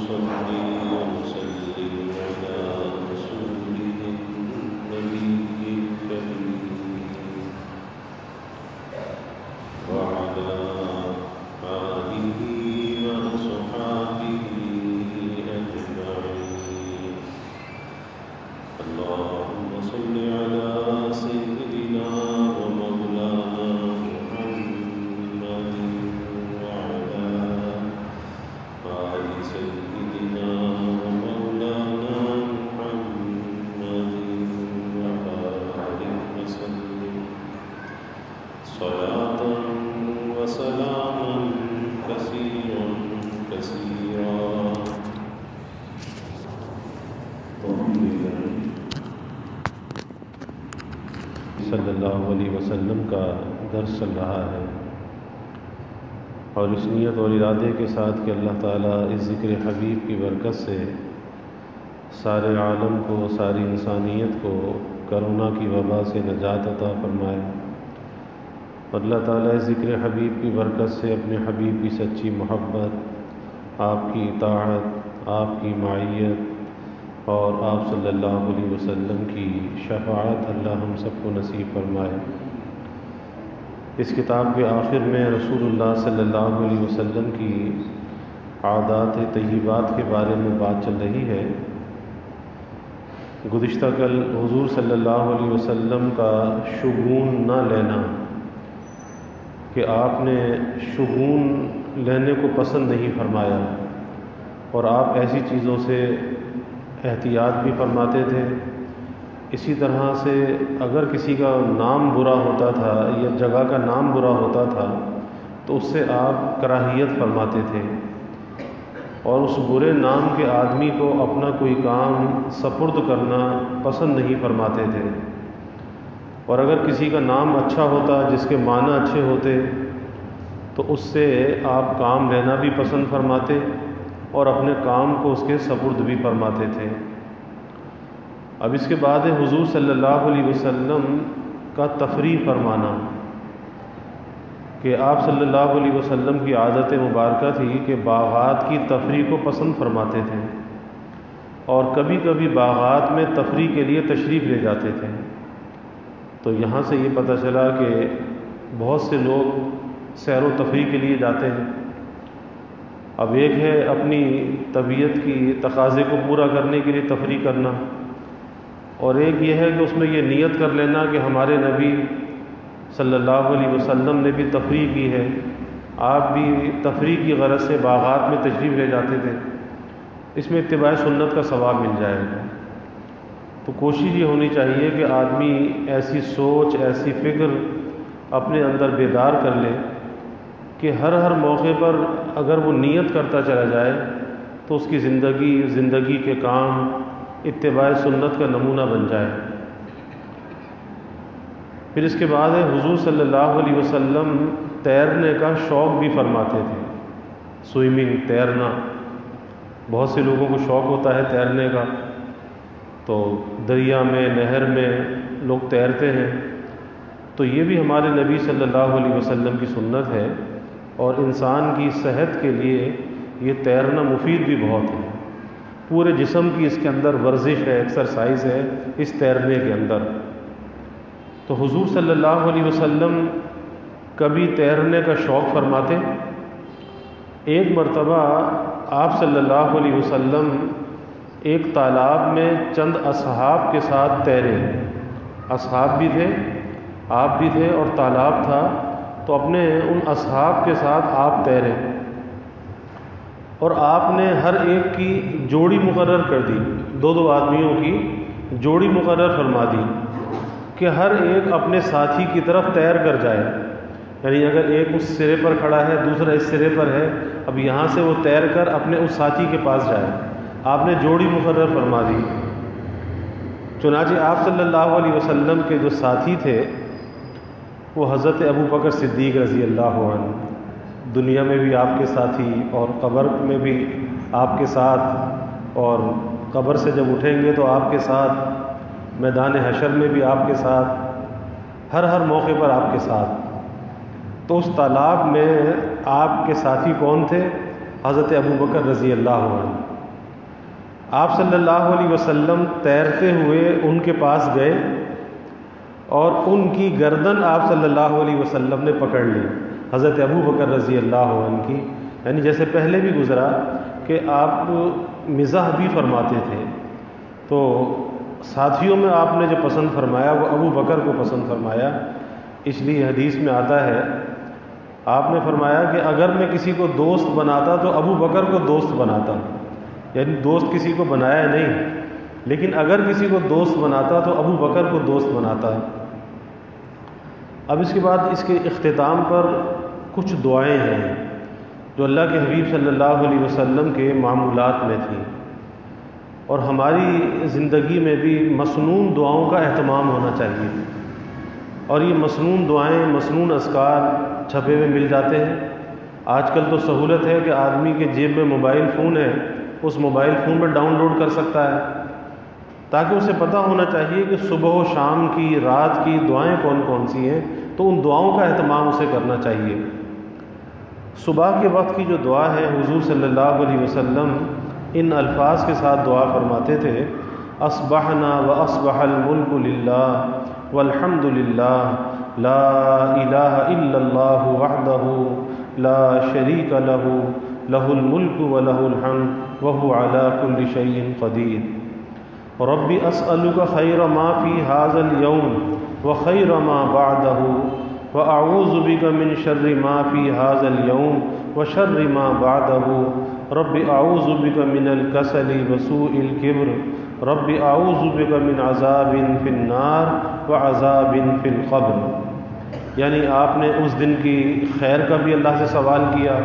ونصلي ونسلم على رسوله النبي الكريم وعلى آله وصحبه أجمعين. اللهم صل على سيدنا ومولانا محمد وعلى آل سيدنا ومولانا محمد وبارك وسلم صلاة وسلاما كثيرا كثيرا. صلی اللہ علیہ وسلم کا درس چل رہا ہے، اور اس نیت اور ارادے کے ساتھ کہ اللہ تعالیٰ اس ذکر حبیب کی برکت سے سارے عالم کو، ساری انسانیت کو کرونا کی وبا سے نجات عطا فرمائے. اللہ تعالیٰ اس ذکر حبیب کی برکت سے اپنے حبیب کی سچی محبت، آپ کی اطاعت، آپ کی معیت اور آپ صلی اللہ علیہ وسلم کی شفاعت اللہ ہم سب کو نصیب فرمائے. اس کتاب کے آخر میں رسول اللہ صلی اللہ علیہ وسلم کی عادات طیبات کے بارے میں بات چل رہی ہے. گزشتہ کل حضور صلی اللہ علیہ وسلم کا شگون نہ لینا، کہ آپ نے شگون لینے کو پسند نہیں فرمایا، اور آپ ایسی چیزوں سے احتیاط بھی فرماتے تھے. اسی طرح سے اگر کسی کا نام برا ہوتا تھا یا جگہ کا نام برا ہوتا تھا تو اس سے آپ کراہیت فرماتے تھے، اور اس برے نام کے آدمی کو اپنا کوئی کام سپرد کرنا پسند نہیں فرماتے تھے. اور اگر کسی کا نام اچھا ہوتا، جس کے معنی اچھے ہوتے، تو اس سے آپ کام لینا بھی پسند فرماتے اور اپنے کام کو اس کے سپرد بھی فرماتے تھے. اب اس کے بعد حضور صلی اللہ علیہ وسلم کا تفریح فرمانا، کہ آپ صلی اللہ علیہ وسلم کی عادت مبارکہ تھی کہ باغات کی تفریح کو پسند فرماتے تھے، اور کبھی کبھی باغات میں تفریح کے لیے تشریف لے جاتے تھے. تو یہاں سے یہ پتہ چلا کہ بہت سے لوگ سیر و تفریح کے لیے جاتے ہیں. اب ایک ہے اپنی طبیعت کی تقاضے کو پورا کرنے کے لیے تفریح کرنا، اور ایک یہ ہے کہ اس میں یہ نیت کر لینا کہ ہمارے نبی صلی اللہ علیہ وسلم نے بھی تفریح کی ہے، آپ بھی تفریح کی غرض سے باغات میں تشریف لے جاتے تھے، اس میں اتباع سنت کا ثواب مل جائے گا. تو کوشش یہ ہونی چاہیے کہ آدمی ایسی سوچ، ایسی فکر اپنے اندر بیدار کر لے کہ ہر موقع پر اگر وہ نیت کرتا چلا جائے تو اس کی زندگی کے کام اتباع سنت کا نمونہ بن جائے. پھر اس کے بعد حضور صلی اللہ علیہ وسلم تیرنے کا شوق بھی فرماتے تھے. سوئمنگ، تیرنا، بہت سے لوگوں کو شوق ہوتا ہے تیرنے کا، تو دریا میں، نہر میں لوگ تیرتے ہیں. تو یہ بھی ہمارے نبی صلی اللہ علیہ وسلم کی سنت ہے، اور انسان کی صحت کے لیے یہ تیرنا مفید بھی بہت ہے. پورے جسم کی اس کے اندر ورزش ہے، ایکسرسائز ہے اس تیرنے کے اندر. تو حضور صلی اللہ علیہ وسلم کبھی تیرنے کا شوق فرماتے. ایک مرتبہ آپ صلی اللہ علیہ وسلم ایک تالاب میں چند اصحاب کے ساتھ تیرے. اصحاب بھی تھے، آپ بھی تھے، اور تالاب تھا، تو اپنے ان اصحاب کے ساتھ آپ تیرے، اور آپ نے ہر ایک کی جوڑی مقرر کر دی. دو آدمیوں کی جوڑی مقرر فرما دی کہ ہر ایک اپنے ساتھی کی طرف تیر کر جائے. یعنی اگر ایک اس سرے پر کھڑا ہے، دوسرا اس سرے پر ہے، اب یہاں سے وہ تیر کر اپنے اس ساتھی کے پاس جائے. آپ نے جوڑی مقرر فرما دی. چنانچہ آپ صلی اللہ علیہ وسلم کے جو ساتھی تھے وہ حضرت ابوبکر صدیق رضی اللہ عنہ، دنیا میں بھی آپ کے ساتھی اور قبر میں بھی آپ کے ساتھ، اور قبر سے جب اٹھیں گے تو آپ کے ساتھ، میدان حشر میں بھی آپ کے ساتھ، ہر موقع پر آپ کے ساتھ. تو اس تالاب میں آپ کے ساتھی کون تھے؟ حضرت ابوبکر رضی اللہ عنہ. آپ صلی اللہ علیہ وسلم تیرتے ہوئے ان کے پاس گئے اور ان کی گردن آپ صلی اللہ علیہ وسلم نے پکڑ لی، حضرت ابو بکر رضی اللہ عنہ کی، یعنی جیسے پہلے بھی گزرا کہ آپ مزاح بھی فرماتے تھے، تو ساتھیوں میں آپ نے جو پسند فرمایا وہ ابو بکر کو پسند فرمایا، اس لیے حدیث میں آتا ہے آپ نے فرمایا کہ اگر میں کسی کو دوست بناتا تو ابو بکر کو دوست بناتا، یعنی دوست کسی کو بنایا نہیں، لیکن اگر کسی کو دوست بناتا تو ابو بکر کو دوست بناتا۔ اب اس کے بعد اس کے اختتام پر کچھ دعائیں ہیں جو اللہ کے حبیب صلی اللہ علیہ وسلم کے معمولات میں تھیں، اور ہماری زندگی میں بھی مسنون دعاؤں کا اہتمام ہونا چاہیے، اور یہ مسنون دعائیں، مسنون اذکار چھپے ہوئے مل جاتے ہیں۔ آج کل تو سہولت ہے کہ آدمی کے جیب میں موبائل فون ہے، اس موبائل فون میں ڈاؤن لوڈ کر سکتا ہے، تاکہ اسے پتہ ہونا چاہیے کہ صبح و شام کی، رات کی دعائیں کون کون سی ہیں، تو ان دعاؤں کا اہتمام اسے کرنا چاہیے۔ صبح کے وقت کی جو دعا ہے، حضور صلی اللہ علیہ وسلم ان الفاظ کے ساتھ دعا فرماتے تھے، اصبحنا واصبح الملک للہ والحمد للہ لا الہ الا اللہ وحدہ لا شریک لہ لہ الملک ولہ الحمد وہو علی کل شیء قدیر۔ رب اسألک خیر ما فی ھذا اليوم وخیر ما بعدہ واعوذ بک من شر ما فی ھذا اليوم وشر ما بعدہ رب اعوذ بک من الکسل وسوء الکبر رب اعوذ بک من عذاب فی النار وعذاب فی القبر۔ یعنی آپ نے اس دن کی خیر کا بھی اللہ سے سوال کیا،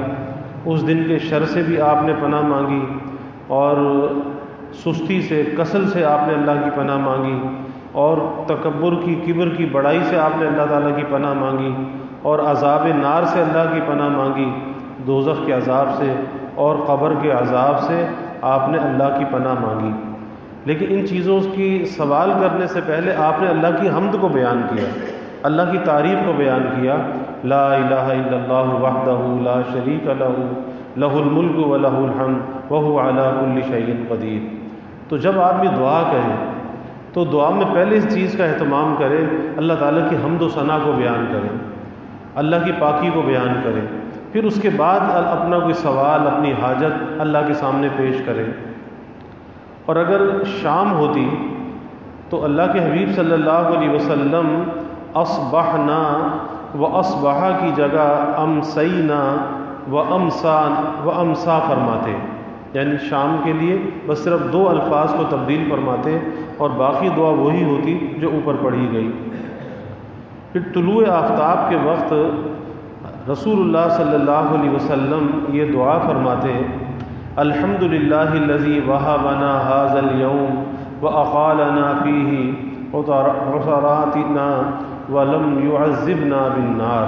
اس دن کے شر سے بھی آپ نے پناہ مانگی، اور سستی سے، کسل سے آپ نے اللہ کی پناہ مانگی، اور تکبر کی، کبر کی، بڑائی سے آپ نے اللہ تعالیٰ کی پناہ مانگی، اور عذاب نار سے اللہ کی پناہ مانگی، دوزخ کے عذاب سے اور قبر کے عذاب سے آپ نے اللہ کی پناہ مانگی۔ لیکن ان چیزوں کی سوال کرنے سے پہلے آپ نے اللہ کی حمد کو بیان کیا، اللہ کی تعریف کو بیان کیا، لا الہ الا اللہ وحدہ لا شریک لہ لہ الملک ولہ الحمد وہو علی کل شیء قدیر۔ تو جب آدمی دعا کرے تو دعا میں پہلے اس چیز کا اہتمام کرے، اللہ تعالیٰ کی حمد و ثنا کو بیان کرے، اللہ کی پاکی کو بیان کرے، پھر اس کے بعد اپنا کوئی سوال، اپنی حاجت اللہ کے سامنے پیش کرے۔ اور اگر شام ہوتی تو اللہ کے حبیب صلی اللہ علیہ وسلم اصبحنا و اصبحا کی جگہ امسینا و امسا فرماتے، یعنی شام کے لیے بس صرف دو الفاظ کو تبدیل فرماتے اور باقی دعا وہی ہوتی جو اوپر پڑھی گئی۔ پھر طلوع آفتاب کے وقت رسول اللہ صلی اللہ علیہ وسلم یہ دعا فرماتے، الحمد للہ الذی وہبنا ھذا اليوم واقالنا فیہ عثراتنا ولم يعذبنا بالنار۔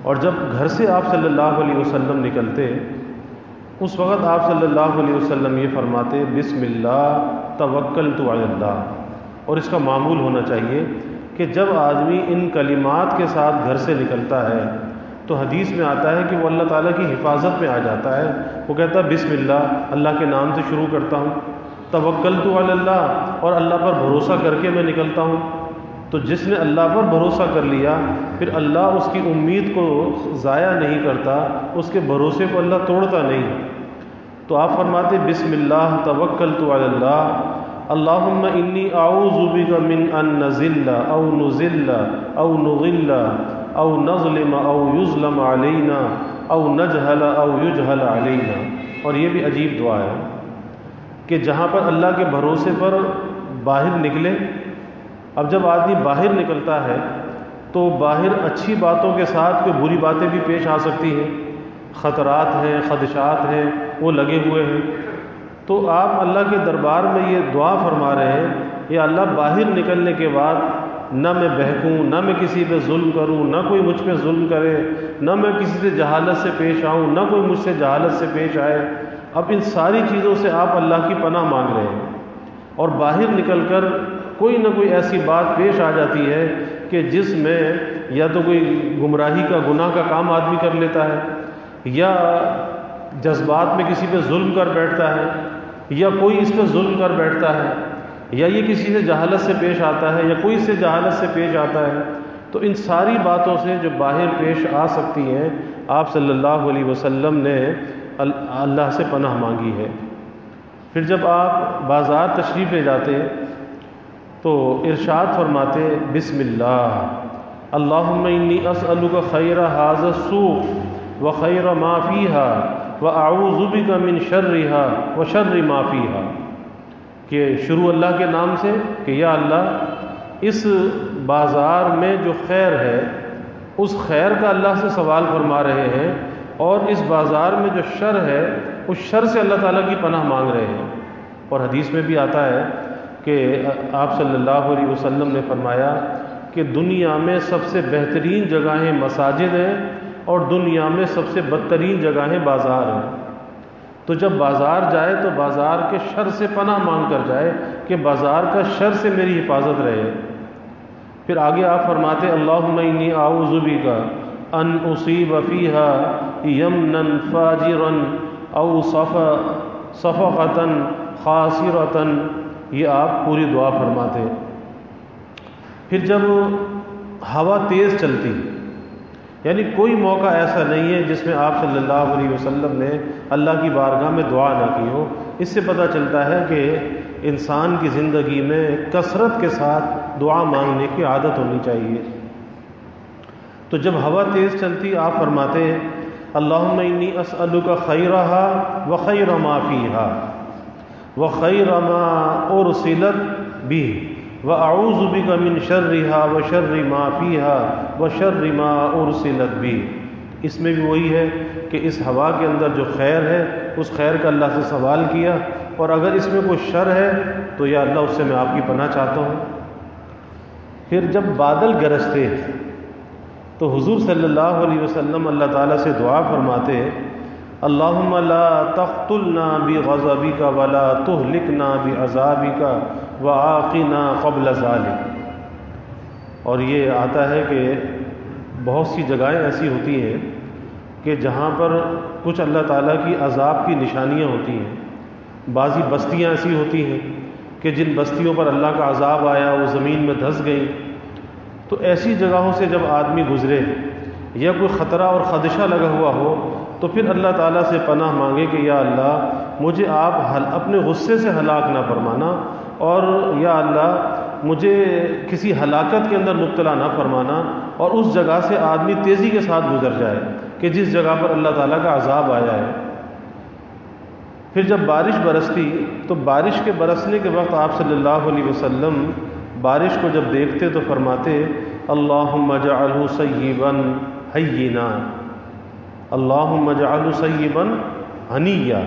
اور جب گھر سے آپ صلی اللہ علیہ وسلم نکلتے، اس وقت آپ صلی اللہ علیہ وسلم یہ فرماتے، بسم اللہ توکلت علی اللہ۔ اور اس کا معمول ہونا چاہیے کہ جب آدمی ان کلمات کے ساتھ گھر سے نکلتا ہے تو حدیث میں آتا ہے کہ وہ اللہ تعالیٰ کی حفاظت میں آ جاتا ہے۔ وہ کہتا ہے بسم اللہ، اللہ کے نام سے شروع کرتا ہوں، توکلت علی اللہ، اور اللہ پر بھروسہ کر کے میں نکلتا ہوں۔ تو جس نے اللہ پر بھروسہ کر لیا، پھر اللہ اس کی امید کو ضائع نہیں کرتا، اس کے بھروسے کو اللہ توڑتا نہیں۔ تو آپ فرماتے بسم اللہ توکلت علی اللہ، اللہم انی اعوذ بک من ان نذل او نذل او نغل او نظلم او یظلم علینا او نجہل او یجہل علینا۔ اور یہ بھی عجیب دعا ہے کہ جہاں پر اللہ کے بھروسے پر باہر نکلے۔ اب جب آدمی باہر نکلتا ہے تو باہر اچھی باتوں کے ساتھ کوئی بری باتیں بھی پیش آ سکتی ہیں، خطرات ہیں، خدشات ہیں، وہ لگے ہوئے ہیں۔ تو آپ اللہ کے دربار میں یہ دعا فرما رہے ہیں، یا اللہ باہر نکلنے کے بعد نہ میں بہکوں، نہ میں کسی پہ ظلم کروں، نہ کوئی مجھ پہ ظلم کرے، نہ میں کسی سے جہالت سے پیش آؤں، نہ کوئی مجھ سے جہالت سے پیش آئے۔ اب ان ساری چیزوں سے آپ اللہ کی پناہ مانگ رہے ہیں، اور باہر نکل کر کوئی نہ کوئی ایسی بات پیش آ جاتی ہے کہ جس میں یا تو کوئی گمراہی کا، گناہ کا کام آدمی کر لیتا ہے، یا جذبات میں کسی پہ ظلم کر بیٹھتا ہے، یا کوئی اس پہ ظلم کر بیٹھتا ہے، یا یہ کسی سے جہالت سے پیش آتا ہے، یا کوئی اس سے جہالت سے پیش آتا ہے، تو ان ساری باتوں سے جو باہر پیش آ سکتی ہیں آپ صلی اللہ علیہ وسلم نے اللہ سے پناہ مانگی ہے۔ پھر جب آپ بازار تشریف لے جاتے تو ارشاد فرماتے بسم اللہ اللہم انی اسألک خیر ھذا السوق وخیر ما فیہا واعوذ بک من شرھا وشر ما فیہا، کہ شروع اللہ کے نام سے کہ یا اللہ اس بازار میں جو خیر ہے اس خیر کا اللہ سے سوال فرما رہے ہیں، اور اس بازار میں جو شر ہے اس شر سے اللہ تعالیٰ کی پناہ مانگ رہے ہیں۔ اور حدیث میں بھی آتا ہے کہ آپ صلی اللہ علیہ وسلم نے فرمایا کہ دنیا میں سب سے بہترین جگہیں مساجد ہیں اور دنیا میں سب سے بدترین جگہیں بازار ہیں۔ تو جب بازار جائے تو بازار کے شر سے پناہ مانگ کر جائے کہ بازار کا شر سے میری حفاظت رہے۔ پھر آگے آپ فرماتے اللہم انی اعوذ بک ان اصیب فیہا یمنا فاجرا او صفقتا خاسرتا، یہ آپ پوری دعا فرماتے۔ پھر جب ہوا تیز چلتی، یعنی کوئی موقع ایسا نہیں ہے جس میں آپ صلی اللہ علیہ وسلم نے اللہ کی بارگاہ میں دعا نہ کی ہو۔ اس سے پتہ چلتا ہے کہ انسان کی زندگی میں کثرت کے ساتھ دعا مانگنے کی عادت ہونی چاہیے۔ تو جب ہوا تیز چلتی آپ فرماتے اللہم انی اسألک خیرہا وخیر ما فیہا وخیر ما ارسلت بہ واعوذ بک من شرھا وشر ما فیہا وشر ما ارسلت بہ۔ اس میں بھی وہی ہے کہ اس ہوا کے اندر جو خیر ہے اس خیر کا اللہ سے سوال کیا، اور اگر اس میں کوئی شر ہے تو یا اللہ اس سے میں آپ کی پناہ چاہتا ہوں۔ پھر جب بادل گرجتے تو حضور صلی اللہ علیہ وسلم اللہ تعالیٰ سے دعا فرماتے اللہم لا تقتلنا بغضبک ولا تہلکنا بعذابک وعاقنا قبل ذلک۔ اور یہ آتا ہے کہ بہت سی جگہیں ایسی ہوتی ہیں کہ جہاں پر کچھ اللہ تعالیٰ کی عذاب کی نشانیاں ہوتی ہیں، بعضی بستیاں ایسی ہوتی ہیں کہ جن بستیوں پر اللہ کا عذاب آیا وہ زمین میں دھس گئیں، تو ایسی جگہوں سے جب آدمی گزرے یا کوئی خطرہ اور خدشہ لگا ہوا ہو تو پھر اللہ تعالیٰ سے پناہ مانگے کہ یا اللہ مجھے آپ اپنے غصے سے ہلاک نہ فرمانا، اور یا اللہ مجھے کسی ہلاکت کے اندر مبتلا نہ فرمانا، اور اس جگہ سے آدمی تیزی کے ساتھ گزر جائے کہ جس جگہ پر اللہ تعالیٰ کا عذاب آیا ہے۔ پھر جب بارش برستی تو بارش کے برسنے کے وقت آپ صلی اللہ علیہ وسلم بارش کو جب دیکھتے تو فرماتے اللہم اجعلہ صیبا حینا، اللہم اجعلہ صیبا ہنیا،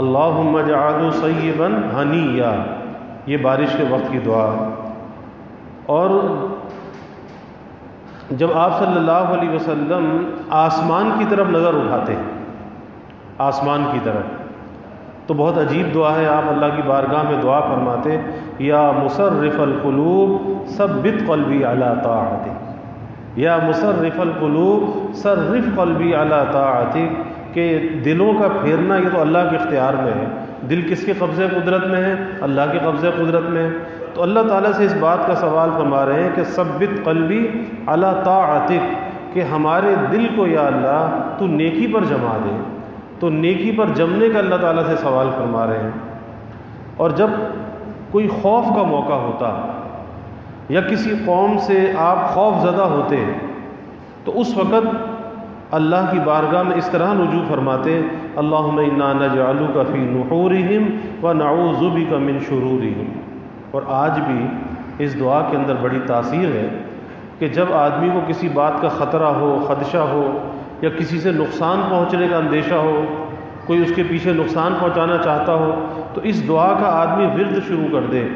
اللہم اجعلہ صیبا ہنیا، یہ بارش کے وقت کی دعا۔ اور جب آپ صلی اللہ علیہ وسلم آسمان کی طرف نظر اٹھاتے، آسمان کی طرف، تو بہت عجیب دعا ہے، آپ اللہ کی بارگاہ میں دعا فرماتے یا مصرف القلوب ثبت قلبی علی طاعتک، یا مصرف القلوب صرف قلبی علی طاعتک، کہ دلوں کا پھیرنا یہ تو اللہ کے اختیار میں ہے۔ دل کس کے قبضے قدرت میں ہے؟ اللہ کے قبضے قدرت میں ہے۔ تو اللہ تعالیٰ سے اس بات کا سوال فرما رہے ہیں کہ ثبت قلبی علی طاعتک، کہ ہمارے دل کو یا اللہ تو نیکی پر جما دے۔ تو نیکی پر جمنے کا اللہ تعالیٰ سے سوال فرما رہے ہیں۔ اور جب کوئی خوف کا موقع ہوتا یا کسی قوم سے آپ خوف زدہ ہوتے تو اس وقت اللہ کی بارگاہ میں اس طرح رجوع فرماتے اللہم انا نجعلک فی نحورہم ونعوذ بک من شرورہم۔ اور آج بھی اس دعا کے اندر بڑی تاثیر ہے کہ جب آدمی کو کسی بات کا خطرہ ہو، خدشہ ہو، یا کسی سے نقصان پہنچنے کا اندیشہ ہو، کوئی اس کے پیچھے نقصان پہنچانا چاہتا ہو، تو اس دعا کا آدمی ورد شروع کر دے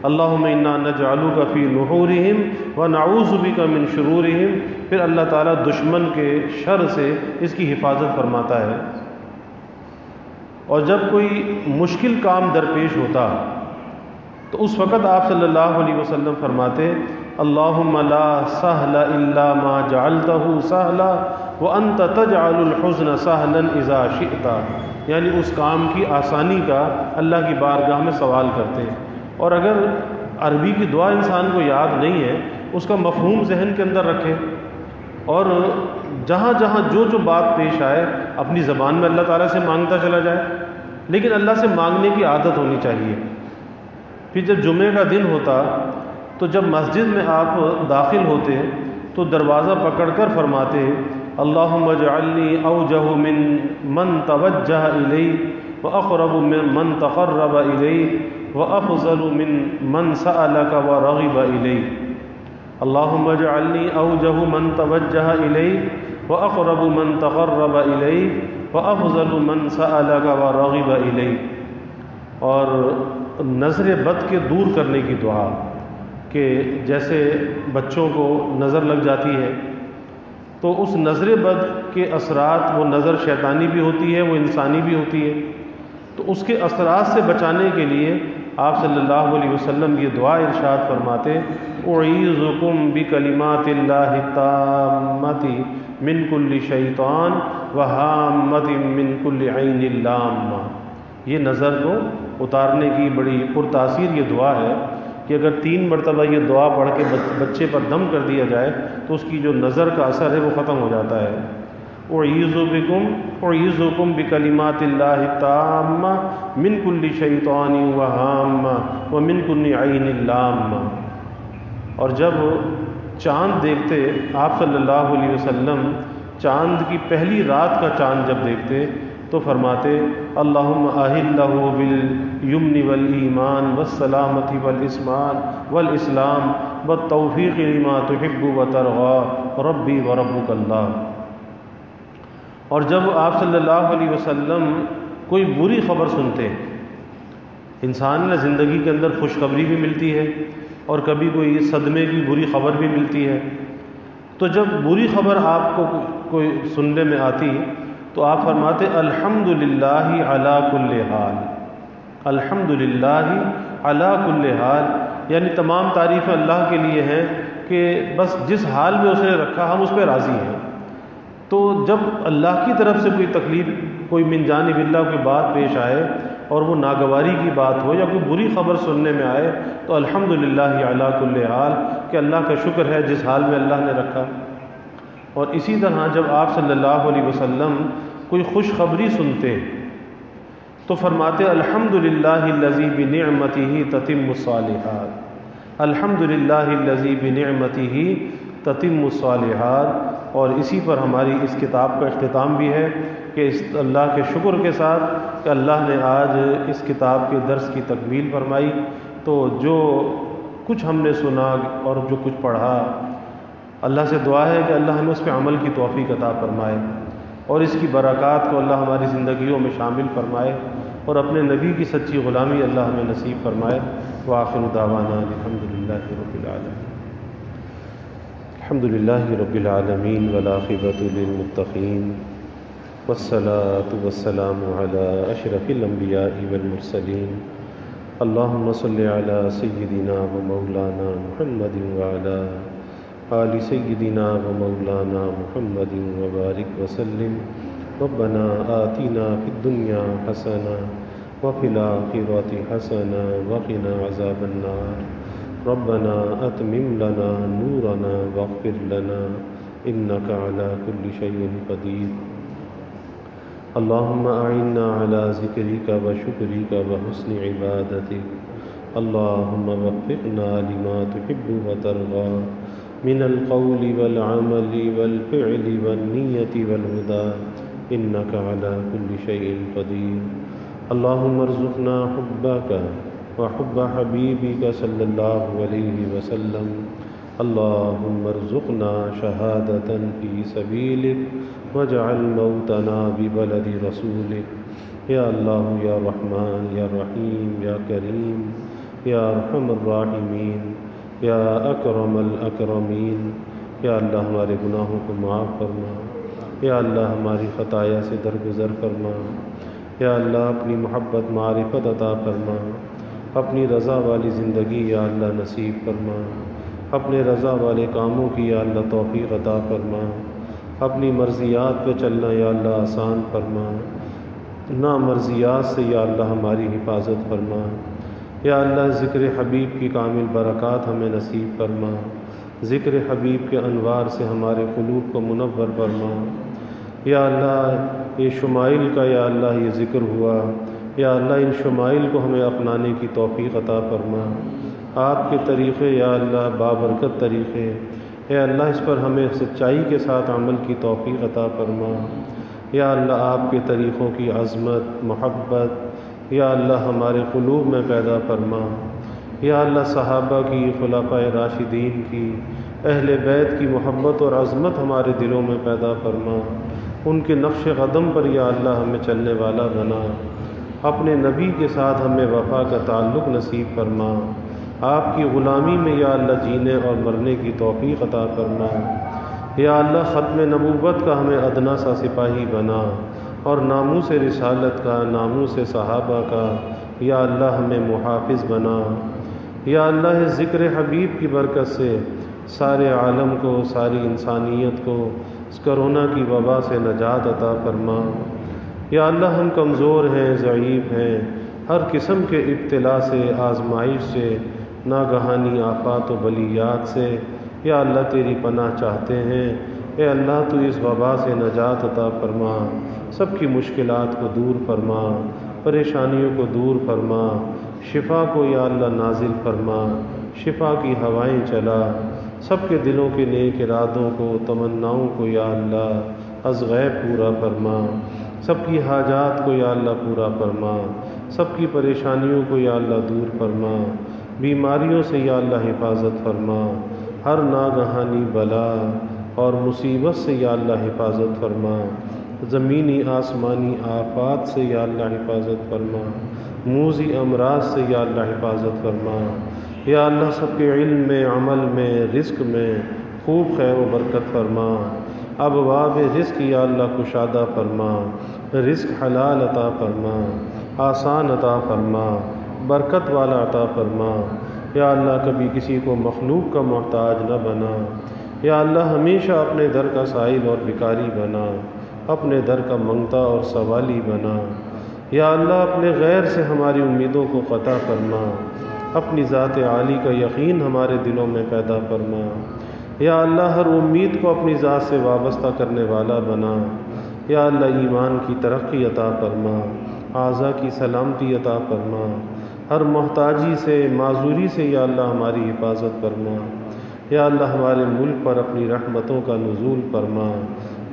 اللہم انا نجعلک فی نحورہم ونعوذ بک من شرورہم، پھر اللہ تعالیٰ دشمن کے شر سے اس کی حفاظت فرماتا ہے۔ اور جب کوئی مشکل کام درپیش ہوتا تو اس وقت آپ صلی اللہ علیہ وسلم فرماتے اللہم لا سہل الا ما جعلتہ سہلا وانت تجعل الحزن سہلا اذا شئت، یعنی اس کام کی آسانی کا اللہ کی بارگاہ میں سوال کرتے ہیں۔ اور اگر عربی کی دعا انسان کو یاد نہیں ہے، اس کا مفہوم ذہن کے اندر رکھے، اور جہاں جہاں جو بات پیش آئے اپنی زبان میں اللہ تعالیٰ سے مانگتا چلا جائے، لیکن اللہ سے مانگنے کی عادت ہونی چاہیے۔ پھر جب جمعے کا دن ہوتا تو جب مسجد میں آپ داخل ہوتے تو دروازہ پکڑ کر فرماتے اللہم اجعلنی اوجہ من توجہ الیک واقرب من تقرب الیک وافضل من سألک ورغب الیک، اللہم اجعلنی اوجہ من توجہ الیک واقرب من تقرب الیک وافضل من سألک ورغب الیک۔ اور نظر بد کے دور کرنے کی دعا، کہ جیسے بچوں کو نظر لگ جاتی ہے تو اس نظر بد کے اثرات، وہ نظر شیطانی بھی ہوتی ہے، وہ انسانی بھی ہوتی ہے، تو اس کے اثرات سے بچانے کے لیے آپ صلی اللہ علیہ وسلم یہ دعا ارشاد فرماتے اعیذکم بکلمات اللہ التامۃ من کل شیطان وہامۃ من کل عین لامہ۔ یہ نظر کو اتارنے کی بڑی پرتاثیر یہ دعا ہے کہ اگر 3 مرتبہ یہ دعا پڑھ کے بچے پر دم کر دیا جائے تو اس کی جو نظر کا اثر ہے وہ ختم ہو جاتا ہے۔ اعیذکم بکلمات اللہ التامہ من کل شیطان وہامہ ومن کل عین لامہ۔ اور جب چاند دیکھتے آپ صلی اللہ علیہ وسلم، چاند کی پہلی رات کا چاند جب دیکھتے تو فرماتے اللہم اہلہ بالیمن والایمان والسلامۃ والاسلام والتوفیق لما تحب وترضی ربی وربک اللہ۔ اور جب آپ صلی اللہ علیہ وسلم کوئی بری خبر سنتے، انسان نے زندگی کے اندر خوشخبری بھی ملتی ہے اور کبھی کوئی صدمے کی بری خبر بھی ملتی ہے، تو جب بری خبر آپ کو کوئی سننے میں آتی تو آپ فرماتے الحمدللہ علی کل حال، الحمدللہ علی کل حال، یعنی تمام تعریفیں اللہ کے لیے ہیں کہ بس جس حال میں اس نے رکھا ہم اس پہ راضی ہیں۔ تو جب اللہ کی طرف سے کوئی تکلیف، کوئی من جانب اللہ کوئی بات پیش آئے اور وہ ناگواری کی بات ہو یا کوئی بری خبر سننے میں آئے تو الحمدللہ علی کل حال، کہ اللہ کا شکر ہے جس حال میں اللہ نے رکھا۔ اور اسی طرح جب آپ صلی اللہ علیہ وسلم کوئی خوشخبری سنتے تو فرماتے الحمدللہ الذی بنعمتہ تتم الصالحات، الحمدللہ الذی بنعمتہ تتم الصالحات۔ اور اسی پر ہماری اس کتاب کا اختتام بھی ہے کہ اس اللہ کے شکر کے ساتھ کہ اللہ نے آج اس کتاب کے درس کی تکمیل فرمائی، تو جو کچھ ہم نے سنا اور جو کچھ پڑھا، اللہ سے دعا ہے کہ اللہ ہمیں اس پہ عمل کی توفیق عطا فرمائے اور اس کی برکات کو اللہ ہماری زندگیوں میں شامل فرمائے اور اپنے نبی کی سچی غلامی اللہ ہمیں نصیب فرمائے۔ وآخر دعوانا الحمدللہ رب العالمین، الحمدللہ رب العالمین والعاقبۃ للمتقین والصلاة والسلام علی اشرف الانبیاء والمرسلین، اللہم صل علی سیدنا و مولانا محمد وعلی آل سیدنا و مولانا محمد وبارک وسلم۔ ربنا آتنا فی الدنیا حسنہ وفی الآخرۃ حسنہ وقنا عذاب النار، ربنا اتمم لنا نورنا واغفر لنا انک علی کل شیء قدیر۔ اللہم اعنا علی ذکرک و شکرک و حسن عبادتک، اللہم وفقنا لما تحب وترضی من القول والعمل والفعل والنیت والہدى انک علی کل شیء قدیر۔ اللہم ارزقنا حبک وحب حبیبک صلی اللہ علیہ وسلم، اللہم ارزقنا شہادة فی سبیلک واجعل موتنا ببلد رسولک، یا اللہ یا رحمن یا رحیم یا کریم یا ارحم الراحمین یا اکرم الاکرمین۔ یا اللہ ہمارے گناہوں کو معاف فرما، یا اللہ ہماری خطایا سے درگزر فرما، یا اللہ اپنی محبت معرفت عطا فرما، اپنی رضا والی زندگی یا اللہ نصیب فرما، اپنے رضا والے کاموں کی یا اللہ توفیق عطا فرما، اپنی مرضیات پہ چلنا یا اللہ آسان فرما، نامرضیات سے یا اللہ ہماری حفاظت فرما، یا اللہ ذکر حبیب کی کامل برکات ہمیں نصیب فرما، ذکر حبیب کے انوار سے ہمارے قلوب کو منور فرما، یا اللہ یہ شمائل کا یا اللہ یہ ذکر ہوا، یا اللہ ان شمائل کو ہمیں اپنانے کی توفیق عطا فرما، آپ کے طریقے یا اللہ بابرکت طریقے، اے اللہ اس پر ہمیں سچائی کے ساتھ عمل کی توفیق عطا فرما، یا اللہ آپ کے طریقوں کی عظمت محبت یا اللہ ہمارے قلوب میں پیدا فرما، یا اللہ صحابہ کی، خلفائے راشدین کی، اہل بیت کی محبت اور عظمت ہمارے دلوں میں پیدا فرما، ان کے نقش قدم پر یا اللہ ہمیں چلنے والا بنا، اپنے نبی کے ساتھ ہمیں وفا کا تعلق نصیب فرما، آپ کی غلامی میں یا اللہ جینے اور مرنے کی توفیق عطا فرما، یا اللہ ختم نبوت کا ہمیں ادنا سا سپاہی بنا، اور ناموس رسالت کا، ناموس صحابہ کا یا اللہ ہمیں محافظ بنا، یا اللہ ذکر حبیب کی برکت سے سارے عالم کو، ساری انسانیت کو اس کرونا کی وبا سے نجات عطا فرما، یا اللہ ہم کمزور ہیں، ضعیف ہیں، ہر قسم کے ابتلا سے، آزمائش سے، ناگہانی آفات و بلیات سے یا اللہ تیری پناہ چاہتے ہیں، اے اللہ تو اس وبا سے نجات عطا فرما، سب کی مشکلات کو دور فرما، پریشانیوں کو دور فرما، شفا کو یا اللہ نازل فرما، شفا کی ہوائیں چلا، سب کے دلوں کے نیک ارادوں کو، تمناؤں کو یا اللہ از غیب پورا فرما، سب کی حاجات کو یا اللہ پورا فرما، سب کی پریشانیوں کو یا اللہ دور فرما، بیماریوں سے یا اللہ حفاظت فرما، ہر ناگہانی بلا اور مصیبت سے یا اللہ حفاظت فرما، زمینی آسمانی آفات سے یا اللہ حفاظت فرما، موذی امراض سے یا اللہ حفاظت فرما، یا اللہ سب کے علم میں، عمل میں، رزق میں خوب خیر و برکت فرما، ابواب رزق یا اللہ کشادہ فرما، رزق حلال عطا فرما، آسان عطا فرما، برکت والا عطا فرما، یا اللہ کبھی کسی کو مخلوق کا محتاج نہ بنا، یا اللہ ہمیشہ اپنے در کا سائل اور بھکاری بنا، اپنے در کا منگتا اور سوالی بنا، یا اللہ اپنے غیر سے ہماری امیدوں کو قطع فرما، اپنی ذات عالی کا یقین ہمارے دلوں میں پیدا فرما، یا اللہ ہر امید کو اپنی ذات سے وابستہ کرنے والا بنا، یا اللہ ایمان کی ترقی عطا فرما، اعضاء کی سلامتی عطا فرما، ہر محتاجی سے، معذوری سے یا اللہ ہماری حفاظت فرما، یا اللہ ہمارے ملک پر اپنی رحمتوں کا نزول فرما،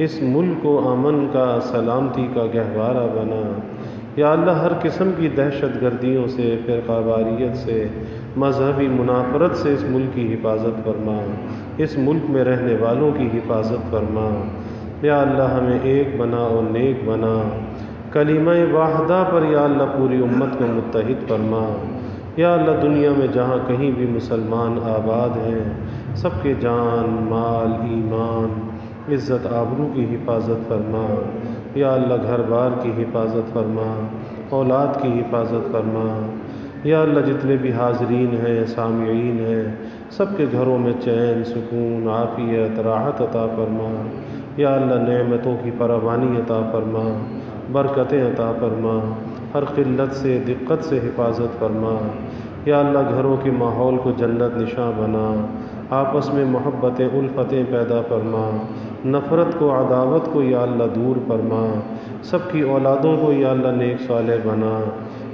اس ملک کو امن کا، سلامتی کا گہوارہ بنا، یا اللہ ہر قسم کی دہشت گردیوں سے، فرقہ واریت سے، مذہبی منافرت سے اس ملک کی حفاظت فرما، اس ملک میں رہنے والوں کی حفاظت فرما، یا اللہ ہمیں ایک بنا اور نیک بنا، کلمہ واحدہ پر یا اللہ پوری امت کو متحد فرما، یا اللہ دنیا میں جہاں کہیں بھی مسلمان آباد ہیں سب کے جان، مال، ایمان، عزت آبرو کی حفاظت فرما، یا اللہ گھر بار کی حفاظت فرما، اولاد کی حفاظت فرما، یا اللہ جتنے بھی حاضرین ہیں، سامعین ہیں، سب کے گھروں میں چین، سکون، عافیت، راحت عطا فرما، یا اللہ نعمتوں کی فراوانی عطا فرما، برکتیں عطا فرما، ہر قلت سے، دقت سے حفاظت فرما، یا اللہ گھروں کے ماحول کو جنت نشاں بنا، آپس میں محبتیں، الفتیں پیدا فرما، نفرت کو، عداوت کو یا اللہ دور فرما، سب کی اولادوں کو یا اللہ نیک صالح بنا،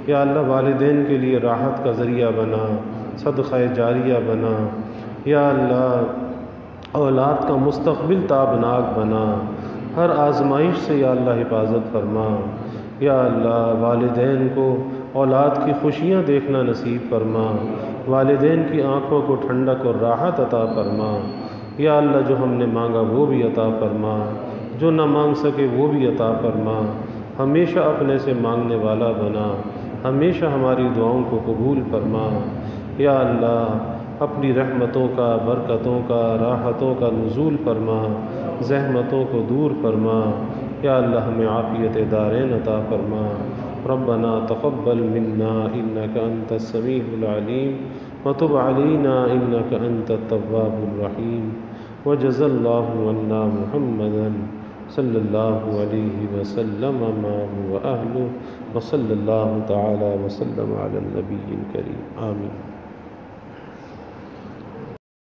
یا اللہ والدین کے لیے راحت کا ذریعہ بنا، صدقہ جاریہ بنا، یا اللہ اولاد کا مستقبل تابناک بنا، ہر آزمائش سے یا اللہ حفاظت فرما، یا اللہ والدین کو اولاد کی خوشیاں دیکھنا نصیب فرما، والدین کی آنکھوں کو ٹھنڈک اور راحت عطا فرما، یا اللہ جو ہم نے مانگا وہ بھی عطا فرما، جو نہ مانگ سکے وہ بھی عطا فرما، ہمیشہ اپنے سے مانگنے والا بنا، ہمیشہ ہماری دعاؤں کو قبول فرما، یا اللہ اپنی رحمتوں کا، برکتوں کا، راحتوں کا نزول فرما، زحمتوں کو دور فرما، یا اللہ ہمیں عافیت دارین عطا فرما، ربنا تقبل منا إنك أنت السميع العليم وتب علينا إنك أنت التواب الرحيم وجزى الله عنا محمدا صلى الله عليه وسلم ما هو أهله وصلى الله تعالى وسلم على النبي الكريم آمين.